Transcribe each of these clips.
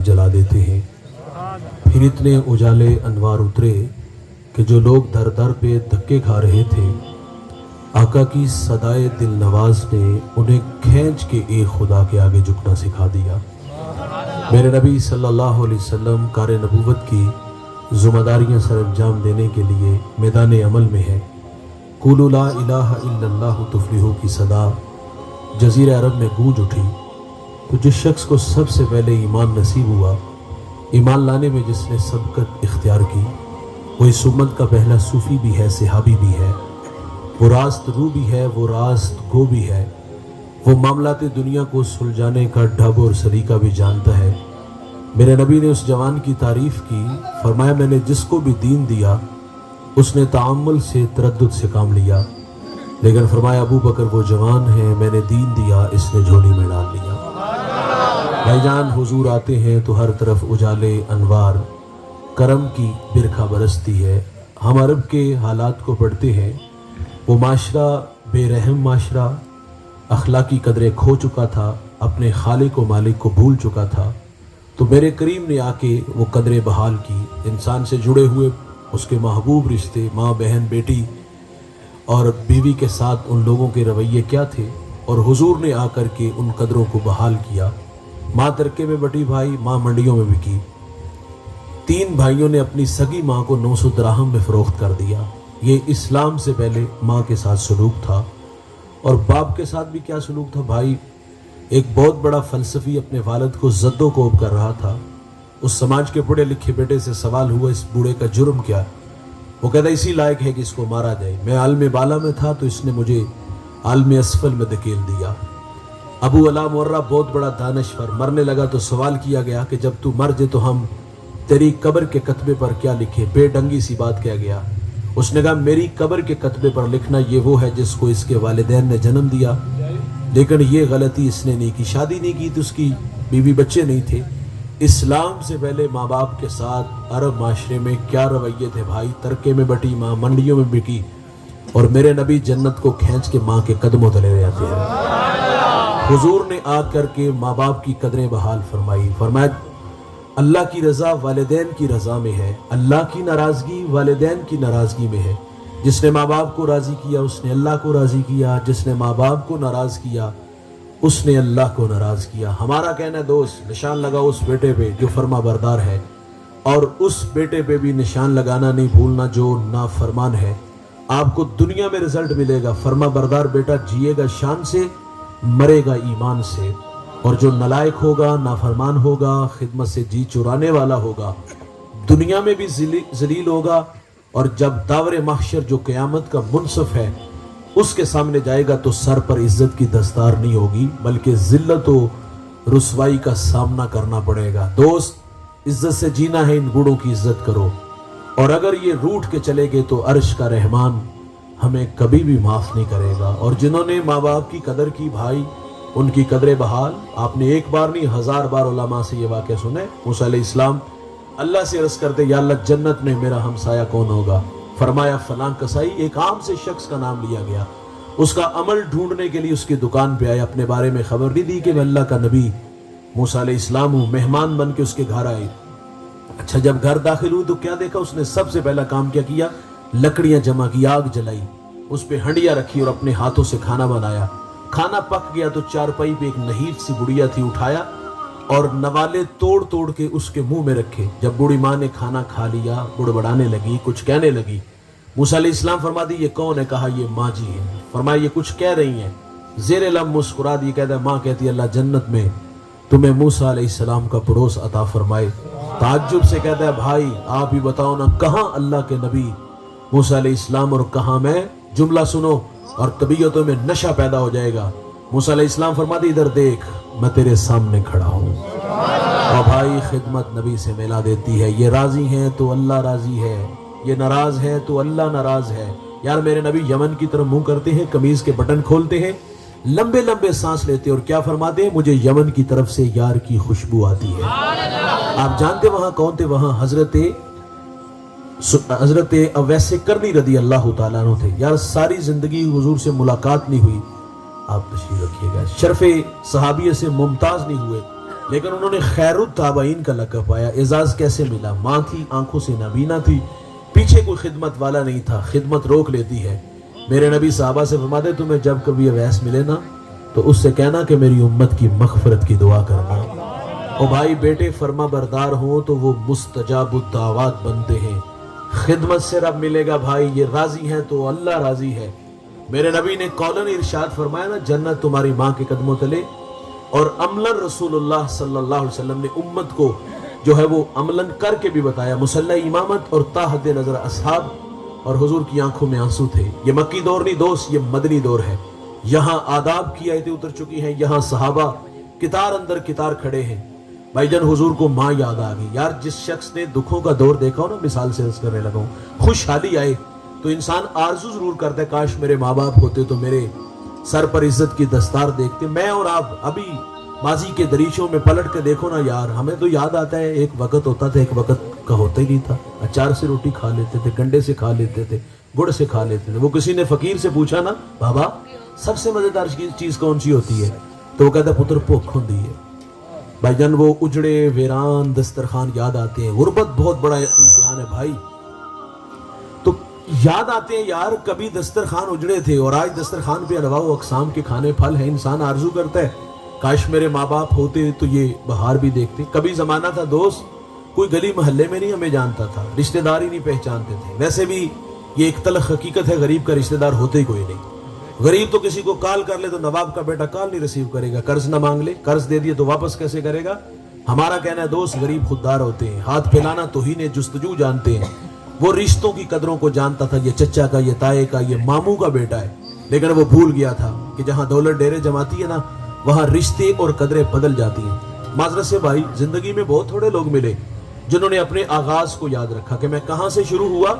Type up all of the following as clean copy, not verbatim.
जला देते हैं। फिर इतने उजाले अनवार उतरे कि जो लोग दर दर पे धक्के खा रहे थे, आका की सदाए दिल नवाज ने उन्हें खींच के एक खुदा के आगे झुकना सिखा दिया। मेरे नबी सल्लल्लाहु अलैहि वसल्लम कार नबूवत की ज़िम्मेदारियां सर अंजाम देने के लिए मैदान अमल में है। कुलू ला इलाहा इल्लल्लाहु तुफ्लिहू की सदा जज़ीरा अरब में गूंज उठी, तो जिस शख्स को सबसे पहले ईमान नसीब हुआ, ईमान लाने में जिसने सबकत इख्तियार की, वो इस उम्मत का पहला सूफ़ी भी है, सहाबी भी है, वो रास्त रू भी है, वो रास्त गो भी है, वो मामलाते दुनिया को सुलझाने का ढब और सलीका भी जानता है। मेरे नबी ने उस जवान की तारीफ़ की, फरमाया मैंने जिसको भी दीन दिया उसने ताअम्मुल से तरद्दुद से काम लिया, लेकिन फरमाया अबू बकर वो जवान है, मैंने दीन दिया, इसने झोली में डाल लिया। भाईजान हुजूर आते हैं तो हर तरफ उजाले अनवार, करम की बिरखा बरसती है। हम अरब के हालात को पढ़ते हैं, वो माशरा बेरहम माशरा, अखलाकी कदरें खो चुका था, अपने खालिक व मालिक को भूल चुका था। तो मेरे करीम ने आके वो कदरें बहाल की, इंसान से जुड़े हुए उसके महबूब रिश्ते, माँ बहन बेटी और बीवी के साथ उन लोगों के रवैये क्या थे, और हुजूर ने आकर के उन कदरों को बहाल किया। माँ तरके में बटी भाई, माँ मंडियों में बिकी। 3 भाइयों ने अपनी सगी माँ को 900 दराहम में फ़रोख्त कर दिया। ये इस्लाम से पहले माँ के साथ सलूक था। और बाप के साथ भी क्या सलूक था भाई। एक बहुत बड़ा फ़लसफ़ी अपने वालिद को ज़द्दो-कोब कर रहा था। उस समाज के पढ़े लिखे बेटे से सवाल हुआ, इस बूढ़े का जुर्म क्या? वो कहता इसी लायक है कि इसको मारा जाए। मैं आलम बाला में था तो इसने मुझे आलम असफल में धकेल दिया। अबू अला मुर्रा बहुत बड़ा दानिश्वर, मरने लगा तो सवाल किया गया कि जब तू मर जाए तो हम तेरी कब्र के कतबे पर क्या लिखे? बेढंगी सी बात कह गया। उसने कहा मेरी कब्र के कतबे पर लिखना ये वो है जिसको इसके वालिदैन ने जन्म दिया, लेकिन ये गलती इसने नहीं की। शादी नहीं की तो उसकी बीवी बच्चे नहीं थे। इस्लाम से पहले माँ बाप के साथ अरब माशरे में क्या रवैये थे भाई। तरके में बटी माँ, मंडियों में बिकी, और मेरे नबी जन्नत को खींच के माँ के कदमों तले ले जाते हैं। हुजूर ने आकर के माँ बाप की कदरें बहाल फरमाई। फरमाया अल्लाह की रज़ा वालिदैन की रज़ा में है, अल्लाह की नाराज़गी वालिदैन की नाराज़गी में है। जिसने माँ बाप को राज़ी किया उसने अल्लाह को राज़ी किया, जिसने माँ बाप को नाराज़ किया उसने अल्लाह को नाराज़ किया। हमारा कहना दोस्त, निशान लगाओ उस बेटे पे जो फरमा बरदार है, और उस बेटे पे भी निशान लगाना नहीं भूलना जो नाफरमान है। आपको दुनिया में रिजल्ट मिलेगा। फरमा बरदार बेटा जिएगा शान से, मरेगा ईमान से, और जो नलायक होगा, नाफरमान होगा, खिदमत से जी चुराने वाला होगा, दुनिया में भी जलील होगा, और जब दावरे महशर जो क़यामत का मुनसफ है उसके सामने जाएगा तो सर पर इज्जत की दस्तार नहीं होगी, बल्कि जिल्लत और रुसवाई का सामना करना पड़ेगा। दोस्त, इज्जत से जीना है, इन बूढ़ों की इज्जत करो, और अगर ये रूठ के चले गए तो अर्श का रहमान हमें कभी भी माफ़ नहीं करेगा। और जिन्होंने माँ बाप की कदर की भाई, उनकी कदरें बहाल। आपने एक बार नहीं 1000 बार उलमा से ये वाक़या सुने। मूसा अलैहिस्सलाम अल्लाह से अर्ज़ करते या अल्लाह जन्नत में मेरा हमसाया कौन होगा? फरमाया फलां कसाई। एक आम से शख्स का नाम लिया गया। उसका अमल ढूंढने के लिए उसकी दुकान पे आए। अपने बारे में खबर नहीं दी कि मैं अल्लाह का नबी मूसा अलैहिस्सलाम हूँ। मेहमान बन के उसके घर आए। अच्छा, जब घर दाखिल हुई तो क्या देखा उसने? सबसे पहला काम क्या किया? लकड़ियां जमा की, आग जलाई, उस पे हंडिया रखी और अपने हाथों से खाना बनाया। खाना पक गया तो चारपाई पे एक नहीर सी बुढ़िया थी, उठाया और नवाले तोड़ तोड़ के उसके मुंह में रखे। जब बूढ़ी माँ ने खाना खा लिया, बुड़बड़ाने लगी, कुछ कहने लगी। मूसा अलैहिस्सलाम फरमा दी ये कौन है? कहा ये माँ जी है। फरमाया ये कुछ कह रही हैं? ज़ेरे लम मुस्कुरा दी। कहता है माँ कहती है अल्लाह जन्नत में तुम्हें मूसा अलैहिस्सलाम का पड़ोस अता फरमाए। ताज्जुब से कहता है भाई आप ही बताओ ना, कहाँ अल्लाह के नबी मूसा अलैहिस्सलाम और कहाँ मैं? जुमला सुनो और तबीयतों में नशा पैदा हो जाएगा। मूसा अलैहिस्सलाम फरमाते इधर देख, मैं तेरे सामने खड़ा हूँ। और भाई खिदमत नबी से मिला देती है। ये राजी है तो अल्लाह राजी है, ये नाराज है तो अल्लाह नाराज है। यार मेरे नबी यमन की तरफ मुंह करते हैं, कमीज के बटन खोलते हैं, लंबे लंबे सांस लेते हैं और क्या फरमाते हैं? मुझे यमन की तरफ से यार की खुशबू आती है। आप जानते वहां कौन थे? वहां हजरत अवैसे करनी रदी अल्लाह ताला अन्हु थे। यार सारी जिंदगी हुजूर से मुलाकात नहीं हुई, आप तशरीफ रखिएगा। शरफ़े सहाबियत से मुमताज नहीं हुए, لیکن انہوں نے خیر التابعین کا لقب پایا. اعزاز کیسے ملا؟ ماں تھی، آنکھوں سے نابینا تھی، پیچھے کوئی خدمت والا نہیں تھا، خدمت روک لیتی ہے. میرے نبی صحابہ سے فرماتے تمہیں جب کبھی اویس ملے نا تو اس سے کہنا کہ میری امت کی مغفرت کی دعا کرنا. اور بھائی بیٹے فرما بردار ہوں تو وہ مستجاب الدعوات بنتے ہیں. خدمت سے رب ملے گا بھائی، یہ راضی ہیں تو اللہ راضی ہے. میرے نبی نے قولن ارشاد فرمایا نا، جنت تمہاری ماں کے قدموں تلے. اور عملاً رسول اللہ صلی اللہ علیہ وسلم نے امت کو جو ہے وہ عملاً کر کے بھی بتایا. مصلی امامت اور تحت نظر اصحاب، اور حضور کی آنکھوں میں آنسو تھے. یہ مکی دور نہیں دوست، یہ مدنی دور ہے. یہاں آداب کی آیتیں اتر چکی ہیں، یہاں صحابہ کتار اندر کتار کھڑے ہیں. بھائی جان حضور کو ماں یاد آ گئی. یار جس شخص نے دکھوں کا دور دیکھا ہو نا، مثال سے عرض کرنے لگا ہوں، خوشحالی آئے تو انسان آرزو ضرور کرتا ہے کاش میرے ماں باپ ہوتے تو میرے سر پر عزت کی دستار دیکھتے. میں اور آپ ابھی ماضی کے دریچوں میں پلٹ کے دیکھو نا یار، ہمیں تو یاد آتا ہے ایک وقت ہوتا تھا، ایک وقت کا ہوتا ہی نہیں تھا. اچار سے روٹی کھا لیتے تھے، گنڈے سے کھا لیتے تھے، گڑ سے کھا لیتے تھے. وہ کسی نے فقیر سے پوچھا نا، بابا سب سے مزیدار چیز کون سی ہوتی ہے؟ تو وہ کہتا ہے پتر بھوک ہوندی ہے. بھائی جان وہ اجڑے ویران دسترخوان یاد آتے ہیں. غربت بہت بڑا امتحان ہے بھائی. تو یاد آتے ہیں یار کبھی دسترخوان اجڑے تھے اور آج دسترخوان پہ انواع و اقسام کے کھانے پھل ہیں. انسان آرزو کرتا ہے کاش میرے ماں باپ ہوتے تو یہ بہار بھی دیکھتے. کبھی زمانہ تھا دوست کوئی گلی محلے میں نہیں ہمیں جانتا تھا، رشتہ دار ہی نہیں پہچانتے تھے. ویسے بھی یہ ایک تلخ حقیقت ہے، غریب کا رشتہ دار ہوتے ہی کوئی نہیں. غریب تو کسی کو کال کر لے تو نواب کا بیٹا کال نہیں ریسیو کرے گا. قرض نہ مانگ لے، قرض دے دیے تو واپس کیسے کرے گا؟ ہمارا کہنا ہے دوست غریب خوددار ہوتے ہیں، ہاتھ پھیلانا توہین جستجو جانتے ہیں. وہ رشتوں کی قدروں کو جانتا تھا، یہ چچا کا، یہ تائے کا، یہ ماموں کا بیٹا ہے. لیکن وہ بھول گیا تھا کہ جہاں دولت ڈیرے جماتی ہے نا، وہاں رشتے اور قدریں بدل جاتی ہیں. معذرت سے بھائی زندگی میں بہت تھوڑے لوگ ملے جنہوں نے اپنے آغاز کو یاد رکھا کہ میں کہاں سے شروع ہوا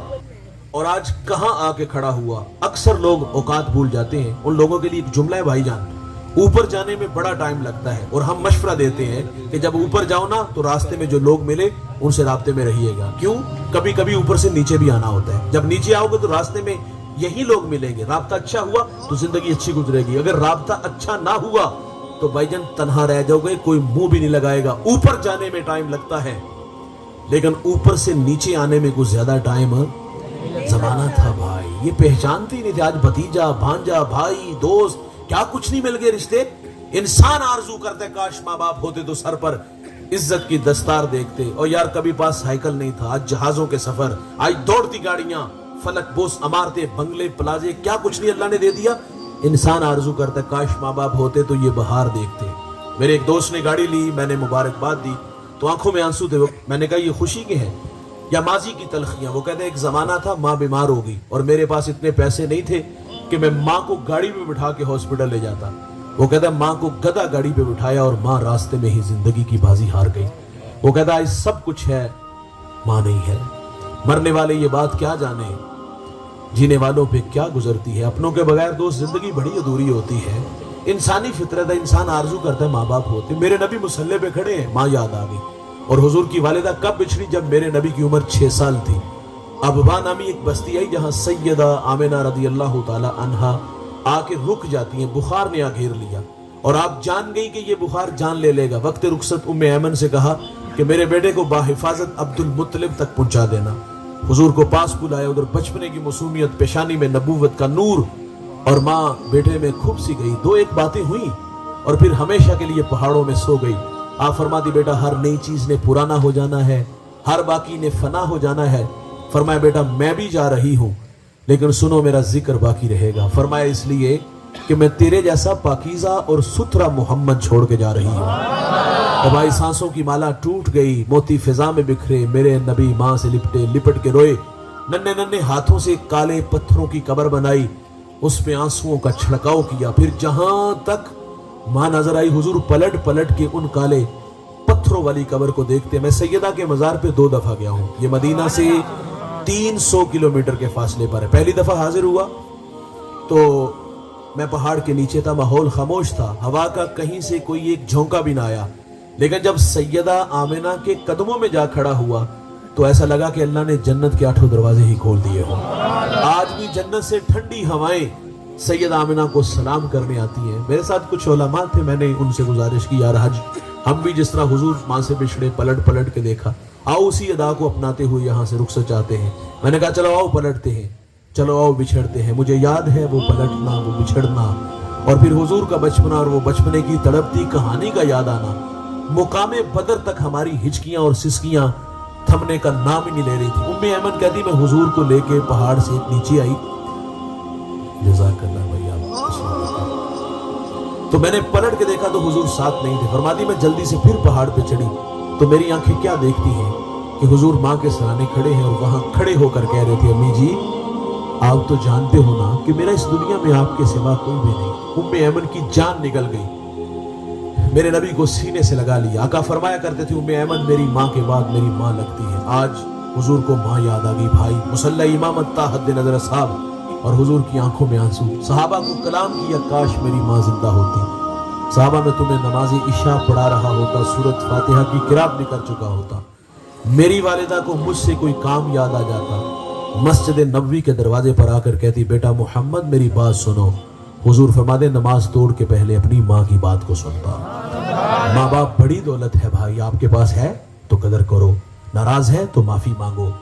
اور آج کہاں آ کے کھڑا ہوا. اکثر لوگ اوقات بھول جاتے ہیں. ان لوگوں کے لیے ایک جملہ ہے بھائی جان، اوپر جانے میں بڑا ٹائم لگتا ہے اور ہم مشورہ دیتے ہیں کہ جب اوپر جاؤ نا تو راستے میں جو لوگ ملے ان سے رابطے میں رہیے گا. کیوں؟ کبھی کبھی اوپر سے نیچے بھی آنا ہوتا ہے. جب نیچے آؤ گے تو راستے میں یہی لوگ ملیں گے. رابطہ اچھا ہوا تو زندگی اچھی گزرے گی. اگر رابطہ اچھا نہ ہوا تو بھائی جان تنہا رہ جاؤ گے، کوئی منہ بھی نہیں لگائے گا. اوپر جانے میں ٹائم لگتا ہے لیکن اوپر سے نیچے آنے میں کچھ زیادہ ٹائم. زمانہ تھا بھائی یہ پہچانتے ہی نہیں تھے. آج بھتیجا، بھانجا، بھائی، دوست، کیا کچھ نہیں مل گئے رشتے. انسان آرزو کرتا ہے کاش ماں باپ ہوتے تو سر پر عزت کی دستار دیکھتے. اور یار کبھی پاس سائیکل نہیں تھا، آج جہازوں کے سفر، آج دوڑتی گاڑیاں، فلک بوس عمارتیں، بنگلے، پلازے، کیا کچھ نہیں اللہ نے دے دیا. انسان آرزو کرتا ہے کاش ماں باپ ہوتے تو یہ بہار دیکھتے. میرے ایک دوست نے گاڑی لی، میں نے مبارکباد دی تو آنکھوں میں آنسو تھے. میں نے کہا یہ خوشی کی ہے یا ماضی کی تلخیاں؟ وہ کہتے ہیں ایک زمانہ تھا ماں بیمار ہو گئی اور میرے پاس اتنے پیسے نہیں تھے کہ میں ماں کو گاڑی میں بٹھا کے ہاسپٹل لے جاتا. وہ کہتا ہے ماں کو گدھا گاڑی پہ بٹھایا اور ماں راستے میں ہی زندگی کی بازی ہار گئی. وہ کہتا ہے سب کچھ ہے ماں نہیں ہے. مرنے والے یہ بات کیا جانے جینے والوں پہ کیا گزرتی ہے. اپنوں کے بغیر دوست زندگی بڑی ادھوری ہوتی ہے. انسانی فطرت ہے، انسان آرزو کرتا ہے ماں باپ ہوتے. میرے نبی مصلی پہ کھڑے ہیں، ماں یاد آ گئی. اور حضور کی والدہ کب بچھڑی؟ جب میرے نبی کی عمر 6 سال تھی. ابوا نامی ایک بستی آئی جہاں سیدہ آمنہ رضی اللہ تعالی عنہا آ کے رک جاتی ہیں. بخار نے آ گھیر لیا اور آپ جان گئی کہ یہ بخار جان لے لے گا. وقت رخصت ام ایمن سے کہا کہ میرے بیٹے کو باحفاظت عبد المطلب تک پہنچا دینا. حضور کو پاس بلایا. ادھر بچپنے کی معصومیت، پیشانی میں نبوت کا نور، اور ماں بیٹے میں کھپ سی گئی. 2-1 باتیں ہوئیں اور پھر ہمیشہ کے لیے پہاڑوں میں سو گئی. آپ فرماتی بیٹا ہر نئی چیز نے پرانا ہو جانا ہے، ہر باقی نے فنا ہو جانا ہے. فرمایا بیٹا میں بھی جا رہی ہوں لیکن سنو میرا ذکر باقی رہے گا. فرمایا اس لیے کہ میں تیرے جیسا پاکیزہ اور ستھرا محمد چھوڑ کے جا رہی ہوں. اور بھائی سانسوں کی مالا ٹوٹ گئی، موتی فضا میں بکھرے. میرے نبی ماں سے لپٹ کے روئے. ننھے ننھے ہاتھوں سے کالے پتھروں کی قبر بنائی، اس پہ آنسوؤں کا چھڑکاؤ کیا. پھر جہاں تک ماں نظر آئی حضور پلٹ کے ان کالے پتھروں والی قبر کو دیکھتے. میں سیدہ کے مزار پہ 2 دفعہ گیا ہوں. یہ مدینہ سے 300 کلومیٹر کے فاصلے پر ہے. پہلی دفعہ حاضر ہوا تو میں پہاڑ کے نیچے تھا، ماحول خاموش تھا، ہوا کا کہیں سے کوئی ایک جھونکا بھی نہ آیا. لیکن جب سیدہ آمنہ کے قدموں میں جا کھڑا ہوا تو ایسا لگا کہ اللہ نے جنت کے 8 دروازے ہی کھول دیے ہوں. آج بھی جنت سے ٹھنڈی ہوائیں سیدہ آمنہ کو سلام کرنے آتی ہیں. میرے ساتھ کچھ علماء تھے، میں نے ان سے گزارش کی یار حج हम भी जिस तरह हुजूर माँ से बिछड़े, पलट पलट के देखा, आओ उसी अदा को अपनाते हुए यहाँ से रुखसत चाहते हैं। मैंने कहा चलो आओ पलटते हैं, चलो आओ बिछड़ते हैं। मुझे याद है वो पलटना, वो बिछड़ना, और फिर हुजूर का बचपना और वो बचपने की तड़पती कहानी का याद आना। मुकामे बदर तक हमारी हिचकियां और सिसकियां थमने का नाम ही नहीं ले रही थी। उम्मे ऐमन कहती मैं हुजूर को लेके पहाड़ से नीचे आई, जज़ाकल्लाह भैया, तो मैंने पलट के देखा तो हुजूर साथ नहीं थे। फरमाती मैं जल्दी से फिर पहाड़ पे चढ़ी तो मेरी आंखें क्या देखती हैं कि हुजूर माँ के सराहने खड़े हैं और वहां खड़े होकर कह रहे थे अम्मी जी आप तो जानते हो ना कि मेरा इस दुनिया में आपके सिवा कोई भी नहीं। उम्मे ऐमन की जान निकल गई, मेरे नबी को सीने से लगा लिया। आका फरमाया करते थे उम्मे ऐमन मेरी माँ के बाद मेरी माँ लगती है। आज हुजूर को माँ याद आ गई। भाई मुसल्ला इमामत ता हद नजर साहब और हुजूर की आंखों में आंसू। सहाबा को कलाम किया काश मेरी माँ जिंदा होती। सहाबा में तुम्हें नमाज इशा पढ़ा रहा होता, सूरत फातिहा की किरात भी कर चुका होता। मेरी वालिदा को मुझसे कोई काम याद आ जाता, मस्जिद नबवी के दरवाजे पर आकर कहती बेटा मोहम्मद मेरी बात सुनो। हुजूर फरमाते नमाज तोड़ के पहले अपनी माँ की बात को सुनता। माँ बाप बड़ी दौलत है भाई, आपके पास है तो कदर करो, नाराज है तो माफी मांगो।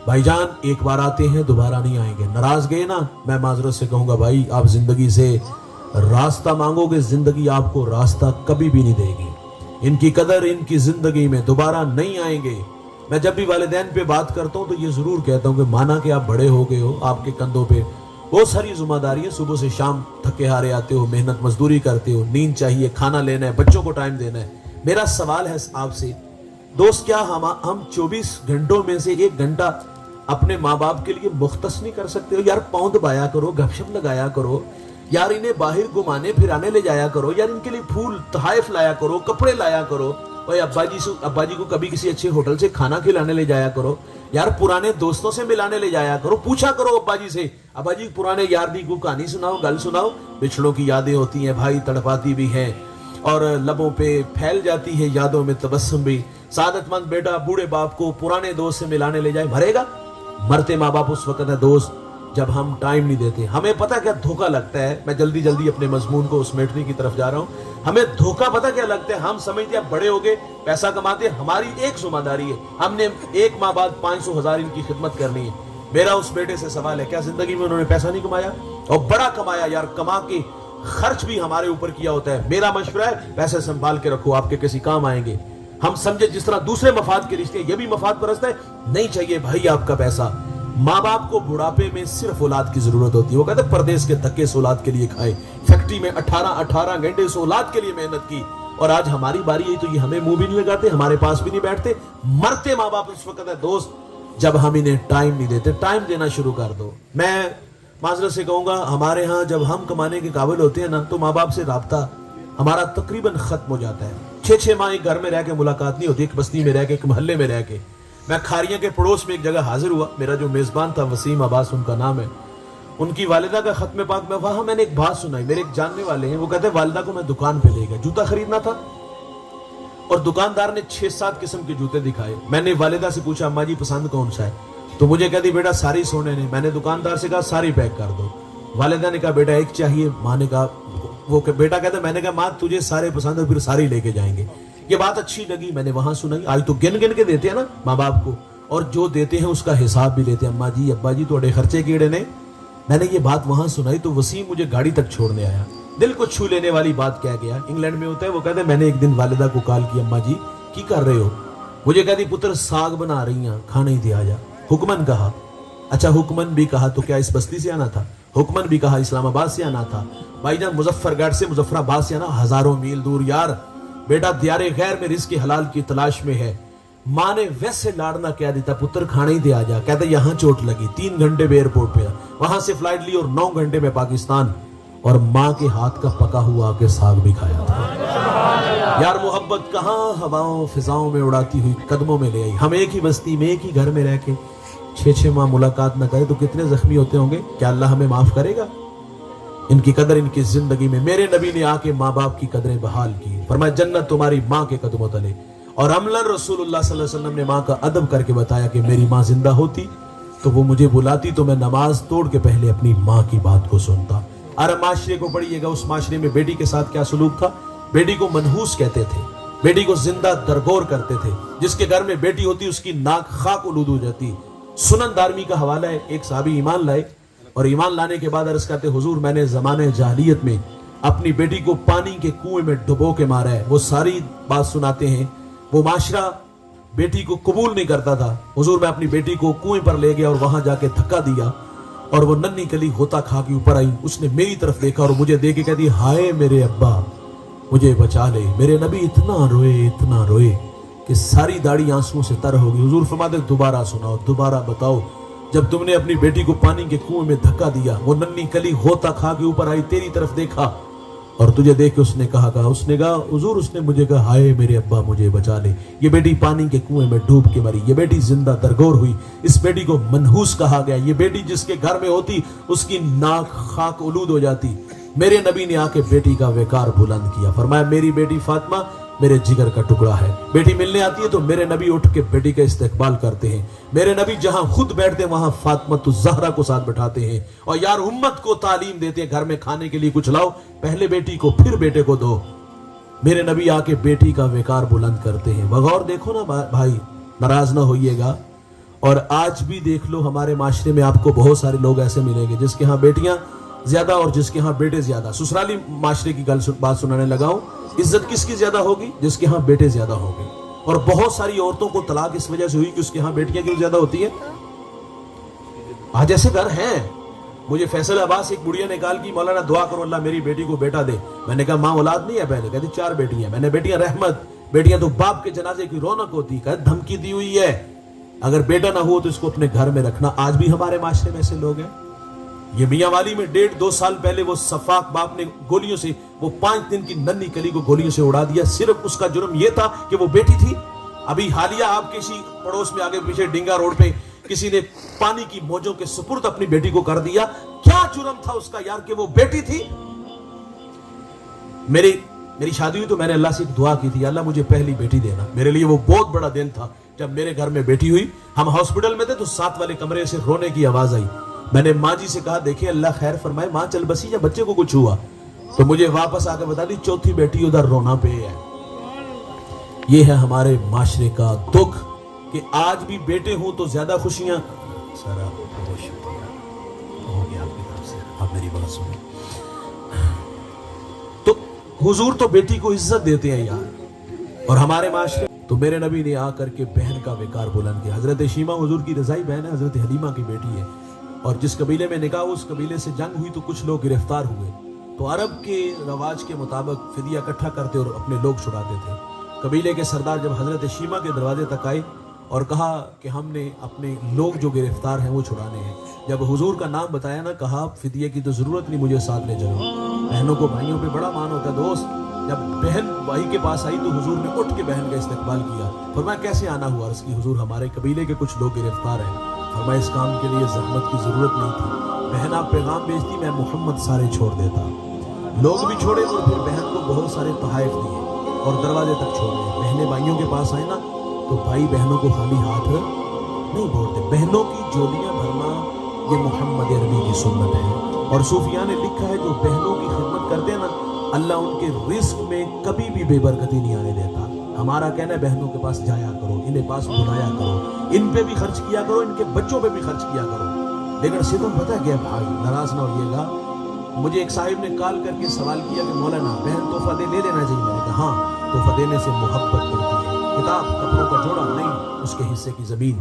भाईजान एक बार आते हैं दोबारा नहीं आएंगे। नाराज गए ना, मैं माजरत से कहूंगा भाई आप जिंदगी से रास्ता मांगोगे, जिंदगी आपको रास्ता कभी भी नहीं देगी। इनकी कदर इनकी जिंदगी में दोबारा नहीं आएंगे। मैं जब भी वालिदैन पे बात करता हूँ तो ये जरूर कहता हूँ कि माना कि आप बड़े हो गए हो, आपके कंधों पे बहुत सारी जिम्मेदारी है। सुबह से शाम थके हारे आते हो, मेहनत मजदूरी करते हो, नींद चाहिए, खाना लेना है, बच्चों को टाइम देना है। मेरा सवाल है आपसे दोस्त, क्या हम 24 घंटों में से 1 घंटा अपने माँ बाप के लिए मुख्तस नहीं कर सकते हो? यार पाँव दबाया करो, गपशप लगाया करो यार, इन्हें बाहर घुमाने फिराने ले जाया करो यार, इनके लिए फूल तोहफे लाया करो, कपड़े लाया करो। भाई अब्बा जी को कभी किसी अच्छे होटल से खाना खिलाने ले जाया करो यार, पुराने दोस्तों से मिलाने ले जाया करो। पूछा करो अब्बा जी से, अब्बा जी पुराने यार दी को कहानी सुनाओ, गल सुनाओ। बिछड़ों की यादें होती हैं भाई, तड़पाती भी हैं और लबों पे फैल जाती है यादों में तबस्सुम भी। सादतमंद बेटा बूढ़े बाप को पुराने दोस्त से मिलाने ले जाए, भरेगा? मरते माँ बाप उस वक्त है दोस्त जब हम टाइम नहीं देते। हमें पता क्या धोखा लगता है, मैं जल्दी जल्दी अपने मजमून को समेटने की तरफ जा रहा हूँ। हमें धोखा पता क्या लगता है, हम समझते हैं बड़े हो गए, पैसा कमाते, हमारी एक जिम्मेदारी है, हमने एक माह बाद 500,000 इनकी खिदमत करनी है। मेरा उस बेटे से सवाल है क्या जिंदगी में उन्होंने पैसा नहीं कमाया? और बड़ा कमाया यार, कमा के खर्च भी हमारे ऊपर किया होता है। मेरा मशवरा है पैसे संभाल के रखो, आपके किसी काम आएंगे। हम समझे जिस तरह दूसरे मफाद के रिश्ते, ये भी मफाद परस्त है, नहीं चाहिए भाई आपका पैसा। माँ बाप को बुढ़ापे में सिर्फ औलाद की जरूरत होती है। वो कहते हैं परदेश के धक्के से औलाद के लिए खाए, फैक्ट्री में 18 घंटे से औलाद के लिए मेहनत की, और आज हमारी बारी है तो ये हमें मुंह भी नहीं लगाते, हमारे पास भी नहीं बैठते। मरते माँ बाप इस वक्त है दोस्त जब हम इन्हें टाइम नहीं देते। टाइम देना शुरू कर दो। मैं माजरत से कहूंगा हमारे यहाँ जब हम कमाने के काबिल होते हैं ना तो माँ बाप से राब्ता हमारा तकरीबन खत्म हो जाता है। 6-6 माह एक घर में रह के मुलाकात नहीं होती, एक बस्ती में रह के, एक मोहल्ले में रह के। मैं खारिया के पड़ोस में एक जगह हाजिर हुआ, मेरा जो मेजबान था वसीम अब्बास उनका नाम है, उनकी वालिदा का खत्म पाक में वहां मैंने एक बात सुनाई। मेरे एक जानने वाले हैं, वो कहते हैं वालिदा को मैं दुकान पे ले गया, जूता खरीदना था और दुकानदार ने 6-7 किस्म के जूते दिखाए। मैंने वालिदा से पूछा अम्मा जी पसंद कौन सा है? तो मुझे कहती बेटा सारी सोने ने। मैंने दुकानदार से कहा सारी पैक कर दो। वालिदा ने कहा बेटा एक चाहिए। माँ ने कहा, वो बेटा कहता मैंने कहा माँ तुझे सारे पसंद है, फिर सारी लेके जाएंगे। ये बात अच्छी लगी, मैंने वहां सुनाई। आज तो गिन गिन के देते हैं ना माँ बाप को, और जो देते हैं उसका हिसाब भी लेते हैं। अम्मा जी अब्बा जी थोड़े खर्चे कीड़े ने। मैंने ये बात वहां सुनाई तो वसीम मुझे गाड़ी तक छोड़ने आया। दिल को छू लेने वाली बात कह गया, इंग्लैंड में होता है। वो कहते मैंने एक दिन वालिदा को कॉल की, अम्मा जी की कर रहे हो? मुझे कहती पुत्र साग बना रही हैं, खाना ही दिया जा। हुक्मन कहा, अच्छा हुक्मन भी कहा तो क्या इस बस्ती से आना था? हुक्मन भी कहा इस्लामाबाद से आना था। भाईजान मुजफ्फरगढ़ से मुजफ्फराबाद से आना हजारों मील दूर। यार बेटा दियारे गैर में रिज़्क़ हलाल की तलाश में है। माँ ने वैसे लाड़ना क्या देता, पुत्र खाना ही दे आ जा। कहता यहाँ चोट लगी, 3 घंटे में एयरपोर्ट पे, वहां से फ्लाइट ली और 9 घंटे में पाकिस्तान, और माँ के हाथ का पका हुआ के साग भी खाया था। यार मोहब्बत कहाँ हवाओं फिजाओं में उड़ाती हुई कदमों में ले आई। हम एक ही बस्ती में एक ही घर में रह के 6-6 माह मुलाकात न करें तो कितने जख्मी होते होंगे। क्या अल्लाह हमें माफ करेगा? इनकी कदर इनकी जिंदगी में। मेरे नबी ने आके माँ बाप की कदरें बहाल की, फरमाया जन्नत तुम्हारी माँ के कदमों तले। और अमलन रसूलुल्लाह सल्लल्लाहु अलैहि वसल्लम ने माँ का अदब करके बताया कि मेरी माँ जिंदा होती तो वो मुझे बुलाती तो मैं नमाज तोड़ के पहले अपनी माँ की बात को सुनता। अरे माशरे को पढ़िएगा, उस माशरे में बेटी के साथ क्या सलूक था। बेटी को मनहूस कहते थे, بیٹی کو زندہ درگور کرتے تھے. جس کے گھر میں بیٹی ہوتی اس کی ناک خاک آلود ہو جاتی. سنن دارمی کا حوالہ ہے, ایک صحابی ایمان لائے اور ایمان لانے کے بعد عرض کرتے حضور میں نے زمانے جاہلیت میں اپنی بیٹی کو پانی کے کنویں میں ڈبو کے مارا ہے. وہ ساری بات سناتے ہیں. وہ معاشرہ بیٹی کو قبول نہیں کرتا تھا. حضور میں اپنی بیٹی کو کنویں پر لے گیا اور وہاں جا کے دھکا دیا اور وہ ننھی کلی غوطہ کھا کے اوپر آئی. اس نے میری طرف دیکھا اور مجھے دیکھ کے کہتی ہائے میرے ابا مجھے بچا لے. میرے نبی اتنا روئے کہ ساری داڑھی آنسوں سے تر ہو گئی. حضور فرماتے دوبارہ سناؤ, دوبارہ بتاؤ, جب تم نے اپنی بیٹی کو پانی کے کنویں میں دھکا دیا, وہ ننھی کلی غوطہ کھا کے اوپر آئی, تیری طرف دیکھا اور تجھے دیکھ کے اس نے کہا حضور اس نے مجھے کہا ہائے میرے ابا مجھے بچا لے. یہ بیٹی پانی کے کنویں میں ڈوب کے مری. یہ بیٹی زندہ درگور ہوئی. اس بیٹی کو منحوس کہا گیا. یہ بیٹی جس کے گھر میں ہوتی اس کی ناک خاک آلود ہو جاتی. میرے نبی نے آ کے بیٹی کا وقار بلند کیا. فرمایا میری بیٹی فاطمہ میرے جگر کا ٹکڑا ہے. بیٹی ملنے آتی ہے تو میرے نبی اٹھ کے بیٹی کا استقبال کرتے ہیں. میرے نبی جہاں خود بیٹھتے ہیں وہاں فاطمہ الزہرا کو ساتھ بٹھاتے ہیں اور یار امت کو تعلیم دیتے ہیں گھر میں کھانے کے لیے کچھ لاؤ, پہلے بیٹی کو پھر بیٹے کو دو. میرے نبی آ کے بیٹی کا وقار بلند کرتے ہیں. بغور دیکھو نا بھائی, ناراض نہ ہوئیے گا. اور آج بھی دیکھ لو ہمارے معاشرے میں آپ کو بہت سارے لوگ ایسے ملیں گے جس کے ہاں بیٹیاں زیادہ اور جس کے ہاں بیٹے زیادہ. سسرالی معاشرے کی بات سنانے لگا ہوں. عزت کس کی زیادہ ہوگی؟ جس کے ہاں بیٹے زیادہ ہوں گے. اور بہت ساری عورتوں کو طلاق اس وجہ سے ہوئی کہ اس کے ہاں بیٹیاں کیوں زیادہ ہوتی ہیں. آج ایسے گھر ہیں. مجھے فیصل عباس ایک بڑھیا نے کال کی مولانا دعا کرو اللہ میری بیٹی کو بیٹا دے. میں نے کہا ماں اولاد نہیں ہے؟ پہلے کہتی 4 بیٹیاں. میں نے بیٹیاں رحمت, بیٹیاں تو باپ کے جنازے کی رونق ہوتی. کہ دھمکی دی ہوئی ہے اگر بیٹا نہ ہو تو اس کو اپنے گھر میں رکھنا. آج بھی ہمارے معاشرے میں ایسے لوگ ہیں. یہ میاں والی میں 1.5-2 سال پہلے وہ صفاق باپ نے گولیوں سے وہ 5 دن کی ننھی کلی کو گولیوں سے اڑا دیا. صرف اس کا جرم یہ تھا کہ وہ بیٹی تھی. ابھی حالیہ آپ کسی پڑوس میں آگے پیچھے ڈنگا روڈ پہ کسی نے پانی کی موجوں کے سپرد اپنی بیٹی کو کر دیا. کیا جرم تھا اس کا یار کہ وہ بیٹی تھی. میری شادی ہوئی تو میں نے اللہ سے ایک دعا کی تھی, اللہ مجھے پہلی بیٹی دینا. میرے لیے وہ بہت بڑا دن تھا جب میرے گھر میں بیٹی ہوئی. ہم ہاسپٹل میں تھے تو 7 والے کمرے سے رونے کی آواز آئی. میں نے ماں جی سے کہا دیکھیں اللہ خیر فرمائے, ماں چل بسی یا بچے کو کچھ ہوا. تو مجھے واپس آ کے بتا دی 4تھی بیٹی ادھر رونا پہ ہے. یہ ہے ہمارے معاشرے کا دکھ کہ آج بھی بیٹے ہوں تو زیادہ خوشیاں. سر آپ کو بہت شکریہ ہو گیا آپ کی طرف سے, آپ میری بات سنیں. تو حضور تو بیٹی کو عزت دیتے ہیں یار. اور ہمارے معاشرے تو میرے نبی نے آ کر کے بہن کا وقار بلند کیا. حضرت شیمہ حضور کی رضائی بہن ہے, حضرت حلیمہ کی بیٹی ہے. اور جس قبیلے میں نکاح اس قبیلے سے جنگ ہوئی تو کچھ لوگ گرفتار ہوئے. تو عرب کے رواج کے مطابق فدیہ اکٹھا کرتے اور اپنے لوگ چھڑاتے تھے. قبیلے کے سردار جب حضرت شیمہ کے دروازے تک آئے اور کہا کہ ہم نے اپنے لوگ جو گرفتار ہیں وہ چھڑانے ہیں, جب حضور کا نام بتایا نا, کہا فدیے کی تو ضرورت نہیں, مجھے ساتھ لے چلو. بہنوں کو بھائیوں پہ بڑا مان ہوتا ہے دوست. جب بہن بھائی کے پاس آئی تو حضور نے اٹھ کے بہن کا استقبال کیا. فرمایا کیسے آنا ہوا؟ عرض کی حضور ہمارے قبیلے کے کچھ لوگ گرفتار ہیں. فرمایا اس کام کے لیے زحمت کی ضرورت نہیں تھی, بہن آپ پیغام بھیجتی میں محمد سارے چھوڑ دیتا. لوگ بھی چھوڑے اور پھر بہن کو بہت سارے تحائف دیے اور دروازے تک چھوڑ دیے. بہنیں بھائیوں کے پاس آئے نا تو بھائی بہنوں کو خالی ہاتھ نہیں بھیجتے. بہنوں کی جولیاں بھرنا یہ محمد عربی کی سنت ہے. اور صوفیاء نے لکھا ہے جو بہنوں کی خدمت کرتے ہیں نا اللہ ان کے رزق میں کبھی بھی بے برکتی نہیں آنے دیتا. ہمارا کہنا ہے بہنوں کے پاس جایا کرو, انہیں پاس بلایا کرو, ان پہ بھی خرچ کیا کرو, ان کے بچوں پہ بھی خرچ کیا کرو. لیکن ستم پتہ کیا بھائی, ناراض نہ ہوئیے گا. مجھے ایک صاحب نے کال کر کے سوال کیا کہ مولانا بہن تحفہ دے دینا چاہیے. میں نے کہا ہاں, تحفہ دینے سے محبت بڑھتی ہے. کتاب کپڑوں کا جوڑا نہیں, اس کے حصے کی زمین.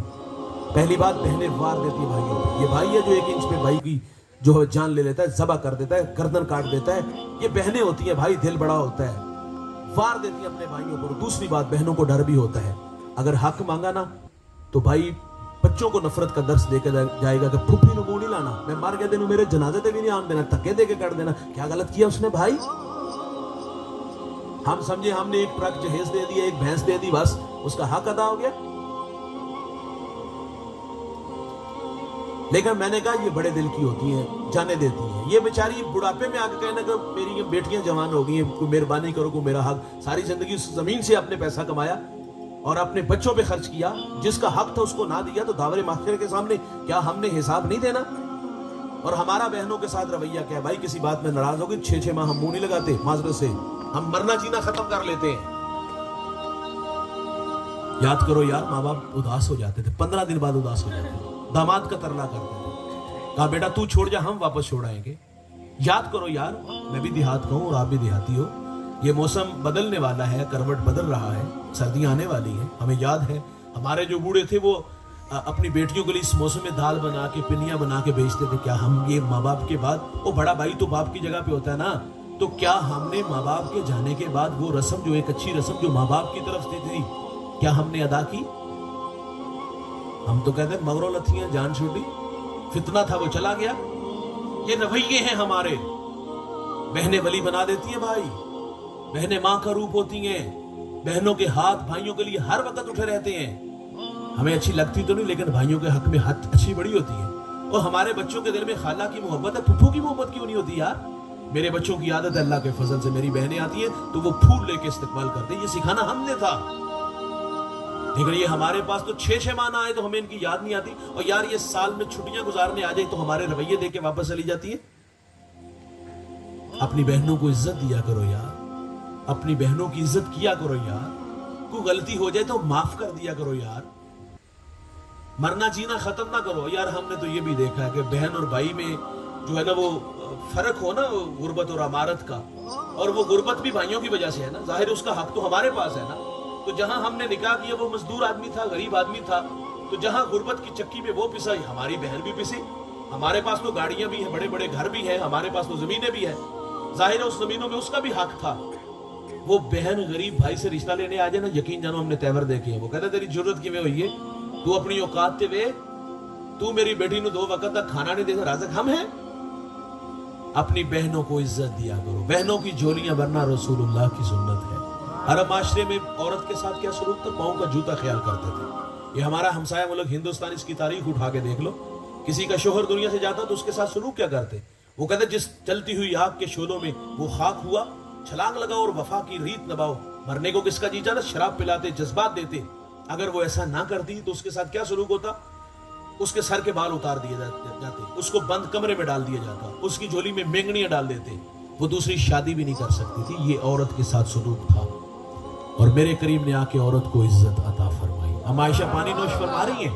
پہلی بات بہنیں وار دیتی ہے بھائیوں پہ. یہ بھائی ہے جو 1 انچ پہ بھائی کی جو جان لے لیتا ہے, ذبح کر دیتا ہے, گردن کاٹ دیتا ہے, یہ بہنیں ہوتی ہیں بھائی. دل بڑا ہوتا ہے, وار دیتی ہیں اپنے بھائیوں پر. دوسری بات بہنوں کو ڈر بھی ہوتا ہے, اگر حق مانگا نا تو بھائی بچوں کو نفرت کا درس دے کے جائے گا کہ پھپھی نو نہیں لانا, میں مار کے دینوں, میرے جنازے تے بھی نہیں آن دینا, تھکے دے کے کر دینا. کیا غلط کیا اس نے بھائی؟ ہم سمجھے ہم نے 1 ٹرک جہیز دے دی, 1 بھینس دے دی, بس اس کا حق ادا ہو گیا. لیکن میں نے کہا یہ بڑے دل کی ہوتی ہیں, جانے دیتی ہیں. یہ بیچاری بڑھاپے میں آ کے کہنا کہ میری یہ بیٹیاں جوان ہو گئی ہیں, کوئی مہربانی کرو, کوئی میرا حق. ساری زندگی اس زمین سے اپنے پیسہ کمایا اور اپنے بچوں پہ خرچ کیا, جس کا حق تھا اس کو نہ دیا تو داور محشر کے سامنے کیا ہم نے حساب نہیں دینا؟ اور ہمارا بہنوں کے ساتھ رویہ کیا ہے بھائی؟ کسی بات میں ناراض ہو گئی 6 ماہ ہم منہ نہیں لگاتے, معذرت سے ہم مرنا جینا ختم کر لیتے ہیں. याद करो यार, माँ बाप उदास हो जाते थे, 15 दिन बाद उदास हो जाते थे, दामाद का तरला करते थे, कहा बेटा तू छोड़ जा, हम वापस छोड़ आएंगे। याद करो यार, मैं भी देहात का हूं और आप भी देहाती हो, ये मौसम बदलने वाला है, करवट बदल रहा है, सर्दियां आने वाली है। हमें याद है हमारे जो बूढ़े थे वो अपनी बेटियों के लिए इस मौसम में दाल बना के, पिनिया बना के बेचते थे। क्या हम ये माँ बाप के बाद, वो बड़ा भाई तो बाप की जगह पे होता है ना, तो क्या हमने माँ बाप के जाने के बाद वो रस्म, जो एक अच्छी रस्म जो माँ बाप की तरफ से थी, क्या हमने अदा की? हम तो कहते हैं मगरों लथियां जान छूटी, फितना था वो चला गया। ये रवैये हैं हमारे। बहनें वली बना देती हैं भाई, बहनें मां का रूप होती हैं, बहनों के हाथ भाइयों के लिए हर वक्त उठे रहते हैं। हमें अच्छी लगती तो नहीं, लेकिन भाइयों के हक में हाथ अच्छी बड़ी होती है। और हमारे बच्चों के दिल में खाला की मोहब्बत है, फुफू की मोहब्बत क्यों नहीं होती यार? मेरे बच्चों की आदत है, अल्लाह के फजल से मेरी बहनें आती हैं तो वो फूल लेके इस्तेमाल करते हैं, ये सिखाना हमने था। लेकिन ये हमारे पास तो 6 माह आए तो हमें इनकी याद नहीं आती, और यार ये साल में छुट्टियां गुजारने आ जाए तो हमारे रवैये देके वापस चली जाती है। अपनी बहनों को इज्जत दिया करो यार, अपनी बहनों की इज्जत किया करो यार, कोई गलती हो जाए तो माफ कर दिया करो यार, मरना जीना खत्म ना करो यार। हमने तो ये भी देखा है कि बहन और भाई में जो है ना वो फर्क हो ना, गुर्बत और अमारत का, और वो गुर्बत भी भाइयों की वजह से है ना, जाहिर उसका हक तो हमारे पास है ना। तो जहां हमने निकाह किया वो मजदूर आदमी था, गरीब आदमी था, तो जहां गुर्बत की चक्की में वो पिसा, हमारी बहन भी पिसी। हमारे पास तो गाड़ियां भी हैं, बड़े बड़े घर भी हैं, हमारे पास तो जमीनें भी हैं, जाहिर है उस जमीनों में उसका भी हक था। वो बहन गरीब भाई से रिश्ता लेने आ जाए ना, यकीन जानो हमने तेवर देखे हैं। वो कहता तेरी जरूरत किवें हुई है, तू अपनी औकात ते वे, तू मेरी बेटी नु 2 वक्त तक खाना नहीं देता, राज़िक हम हैं। अपनी बहनों को इज्जत दिया करो, बहनों की झोलियां भरना रसूलुल्लाह की सुन्नत है। अरब माशरे में औरत के साथ क्या सलूक था? पाँव का जूता ख्याल करते थे। ये हमारा हमसाया मुल्क हिंदुस्तान, इसकी तारीख उठा के देख लो, किसी का शोहर दुनिया से जाता तो उसके साथ सलूक क्या करते? वो कहते जिस चलती हुई आग के शोलों में वो खाक हुआ, छलांग लगाओ और वफा की रीत नभाओ। मरने को किसका जी चाहता? शराब पिलाते, जज्बात देते। अगर वो ऐसा ना करती तो उसके साथ क्या सलूक होता? उसके सर के बाल उतार दिए जाते, उसको बंद कमरे में डाल दिया जाता, उसकी झोली में मेंगनियां डाल देते, वो दूसरी शादी भी नहीं कर सकती थी। ये औरत के साथ सलूक था, और मेरे करीम ने आके औरत को इज्जत अता फरमाई। हम आयशा पानी नोश फरमा रही हैं,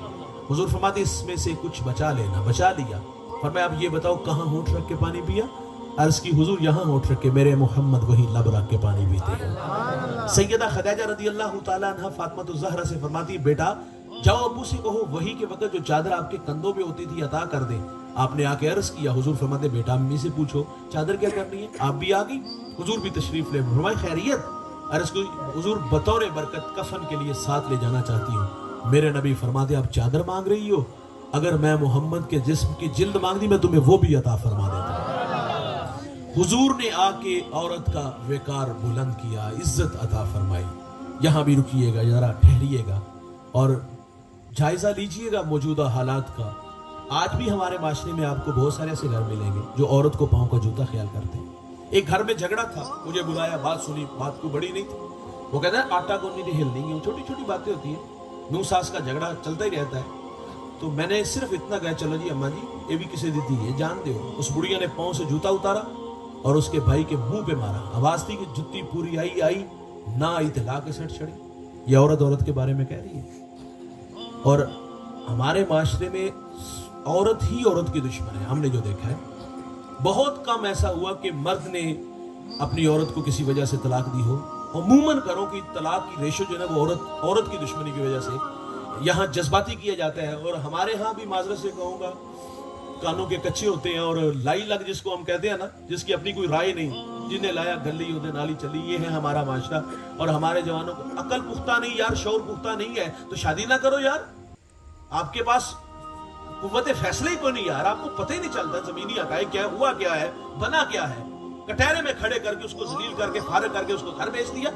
हुजूर फरमाते इसमें से कुछ बचा लेना, बचा लिया। फरमाया अब ये बताओ कहाँ होंठ रख के पानी पिया? अर्ज की हुजूर यहाँ होंठ रख के, मेरे मोहम्मद वही लब रख के पानी पीते हैं। सैयदा खदीजा रदियल्लाहु ताला अन्हा फातिमा ज़हरा से फरमाती बेटा जाओ अब्बू से कहो वही के वक्त जो चादर आपके कंधों पे होती थी अता कर दें। आपने आके अर्ज किया, हुजूर फरमाते बेटा अम्मी से पूछो चादर क्या करनी है। आप भी आ गई, हुजूर भी तशरीफ ले, फरमाए खैरियत? अर्ज को हुजूर बतौर बरकत कफन के लिए साथ ले जाना चाहती हूँ। मेरे नबी फरमाते आप चादर मांग रही हो, अगर मैं मोहम्मद के जिस्म की जिल्द मांग दी मैं तुम्हें वो भी अता फरमा देता। हुजूर ने आके औरत का वेकार बुलंद किया, इज्जत अता फरमाई। यहां भी रुकिएगा, जरा ठहरिएगा और जायजा लीजिएगा मौजूदा हालात का। आज भी हमारे माशरे में आपको बहुत सारे ऐसे घर मिलेंगे जो औरत को पांव का जूता ख्याल करते हैं। एक घर में झगड़ा था, मुझे बुलाया, बात सुनी, बात को बड़ी नहीं थी। वो कहता है आटा को नहीं हिल नहीं, छोटी छोटी बातें होती है, नूं सास का झगड़ा चलता ही रहता है। तो मैंने सिर्फ इतना कहा चलो जी अम्मा जी ये भी किसी दी थी, ये जान दो। उस बुढ़िया ने पांव से जूता उतारा और उसके भाई के मुंह पे मारा। आवाज थी कि जुत्ती पूरी आई ना आई तला के सट चढ़ी। ये औरत के बारे में कह रही है। और हमारे माशरे में औरत ही औरत की दुश्मन है। हमने जो देखा है बहुत कम ऐसा हुआ कि मर्द ने अपनी औरत को किसी वजह से तलाक दी हो। अमूमन करो कि तलाक की रेशो जो है वो औरत की दुश्मनी की वजह से यहाँ जज्बाती किया जाता है। और हमारे यहाँ भी माजरत से कहूँगा कानों के कच्चे होते हैं और लाई लग जिसको हम कहते हैं ना, जिसकी अपनी कोई राय नहीं, जिन्हें लाया गली उधर नाली चली। ये है हमारा माशरा। और हमारे जवानों को अकल पुख्ता नहीं यार, शौर पुख्ता नहीं है तो शादी ना करो यार। आपके पास कुव्वत फैसले ही कोई नहीं यार, आपको पता ही नहीं चलता जमीनी हकायक क्या हुआ, क्या है बना, क्या है। कटहरे में खड़े करके उसको जलील करके फारग करके उसको घर भेज दिया।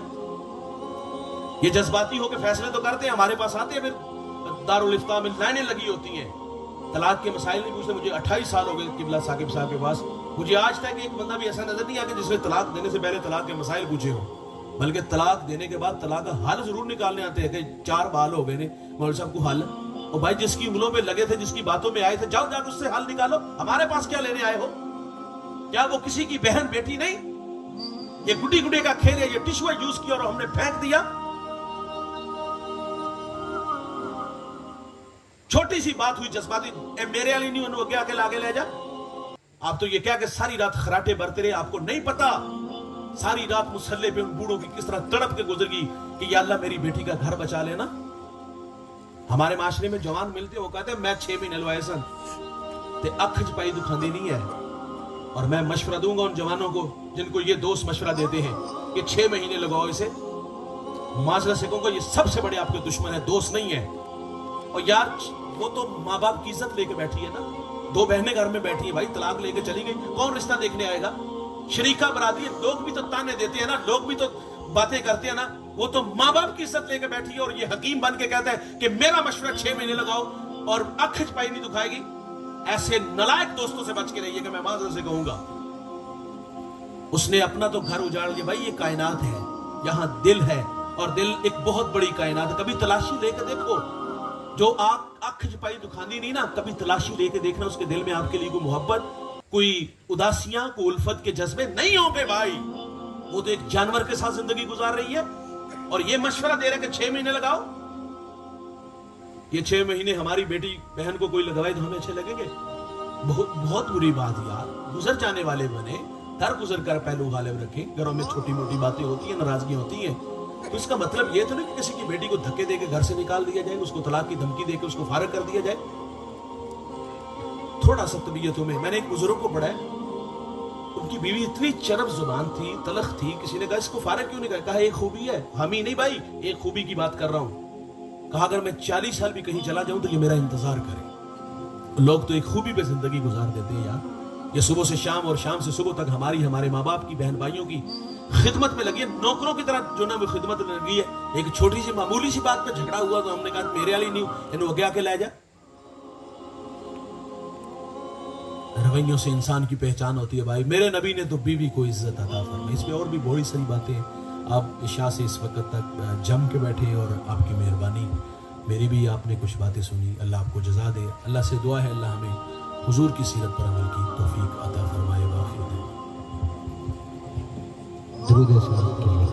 ये जज्बाती होकर फैसले तो करते हैं, हमारे पास आते हैं फिर दारुल इफ्ता में लाइनें लगी होती हैं। तलाक के मसाइल नहीं पूछते। मुझे 28 साल हो गए किबला साकिब साहब के पास, मुझे आज तक एक बंदा भी ऐसा नजर नहीं आया कि जिसने तलाक देने से पहले तलाक के मसाइल पूछे हो। बल्कि तलाक देने के बाद तलाक का हल जरूर निकालने आते हैं कि 4 बाल हो गए ने मौलवी साहब को हल। और भाई जिसकी उंगलों में लगे थे, जिसकी बातों में आए थे, जाओ जाकर उससे हल निकालो। हमारे पास क्या लेने आए हो? क्या वो किसी की बहन बेटी नहीं? ये गुड्डी गुड्डे का खेल है, ये टिश्यू यूज किया और हमने फेंक दिया। छोटी सी बात हुई जज्बाती, ए मेरे वाली नहीं उन्होंने क्या के लागे ले जा। आप तो ये क्या कि सारी रात खराटे बरते रहे, आपको नहीं पता सारी रात मुसल्ले पे उन बूढ़ों की किस तरह तड़प के गुजर गई कि या अल्लाह मेरी बेटी का घर बचा लेना। हमारे माशरे में जवान मिलते वो कहते हैं मैं 6 महीने लवाए सन ते अख च पाई दुखांदी नहीं है। और मैं मशवरा दूंगा उन जवानों को जिनको ये दोस्त मशवरा देते हैं कि 6 महीने लगाओ इसे, माजरा से कहूंगा ये सबसे बड़े आपके दुश्मन है, दोस्त नहीं है। और यार वो तो माँ बाप की इज्जत लेके बैठी है ना, 2 बहनें घर में बैठी है भाई, तलाक लेके चली गई, कौन रिश्ता देखने आएगा। शरीका बरादरी, लोग भी तो ताने देते हैं ना, लोग भी तो बातें करते हैं ना, वो तो माँ बाप की इज्जत लेके बैठी है और ये हकीम बन के कहता है कि मेरा मशवरा 6 महीने लगाओ और अख पाई नहीं दुखाएगी। ऐसे नलायक दोस्तों से बच के रहिए कि मैं माजर से कहूंगा। उसने अपना तो घर उजाड़ लिया भाई, ये कायनात है, यहां दिल है और दिल एक बहुत बड़ी कायनात है। कभी तलाशी लेके देखो, जो अख पाई दुखानी नहीं ना, कभी तलाशी लेके देखना उसके दिल में आपके लिए कोई मोहब्बत, कोई उदासियां, कोई उल्फत के जज्बे नहीं होंगे भाई। वो तो एक जानवर के साथ जिंदगी गुजार रही है और ये मशवरा दे रहा है कि 6 महीने लगाओ। ये 6 महीने हमारी बेटी बहन को कोई लगवाए तो हमें अच्छे लगेंगे? बहुत बहुत बुरी बात यार। गुजर जाने वाले बने, दर गुजर कर पहलू गालिब रखें। घरों में छोटी मोटी बातें होती है, नाराजगियां होती हैं, तो इसका मतलब ये तो नहीं कि किसी की बेटी को धक्के देके घर से निकाल दिया जाए, उसको तलाक की धमकी देके उसको फारग कर दिया जाए। थोड़ा सा तबीयतों में, मैंने एक बुजुर्ग को पढ़ा है, उनकी बीवी इतनी चरब जुबान थी, तलख थी, किसी ने कहा इसको फारग क्यों नहीं कर, कहा एक खूबी है। हम ही नहीं भाई, एक खूबी की बात कर रहा हूं। कहा अगर मैं 40 साल भी कहीं चला जाऊं तो ये मेरा इंतजार करे। लोग तो एक खूबी पे जिंदगी गुजार देते हैं यार। ये सुबह से शाम और शाम से सुबह तक हमारे माँ बाप की, बहन भाइयों की खिदमत में लगी है, नौकरों की तरह जो ना वो खिदमत में लगी है। एक छोटी सी मामूली सी बात पे झगड़ा हुआ तो हमने कहा मेरे वाली नहीं, इन्हें आगे आके ले जा। रवैयों से इंसान की पहचान होती है भाई। मेरे नबी ने तो बीवी को इज्जत अता फरमाई। इस पे और भी बहुत सारी बातें आप इशा से इस वक्त तक जम के बैठे और आपकी मेहरबानी, मेरी भी आपने कुछ बातें सुनी। अल्लाह आपको जज़ा दे। अल्लाह से दुआ है अल्लाह हमें हुजूर की सीरत पर अमल की तौफीक अता फरमाए। वाखिर दुरूद सलाम।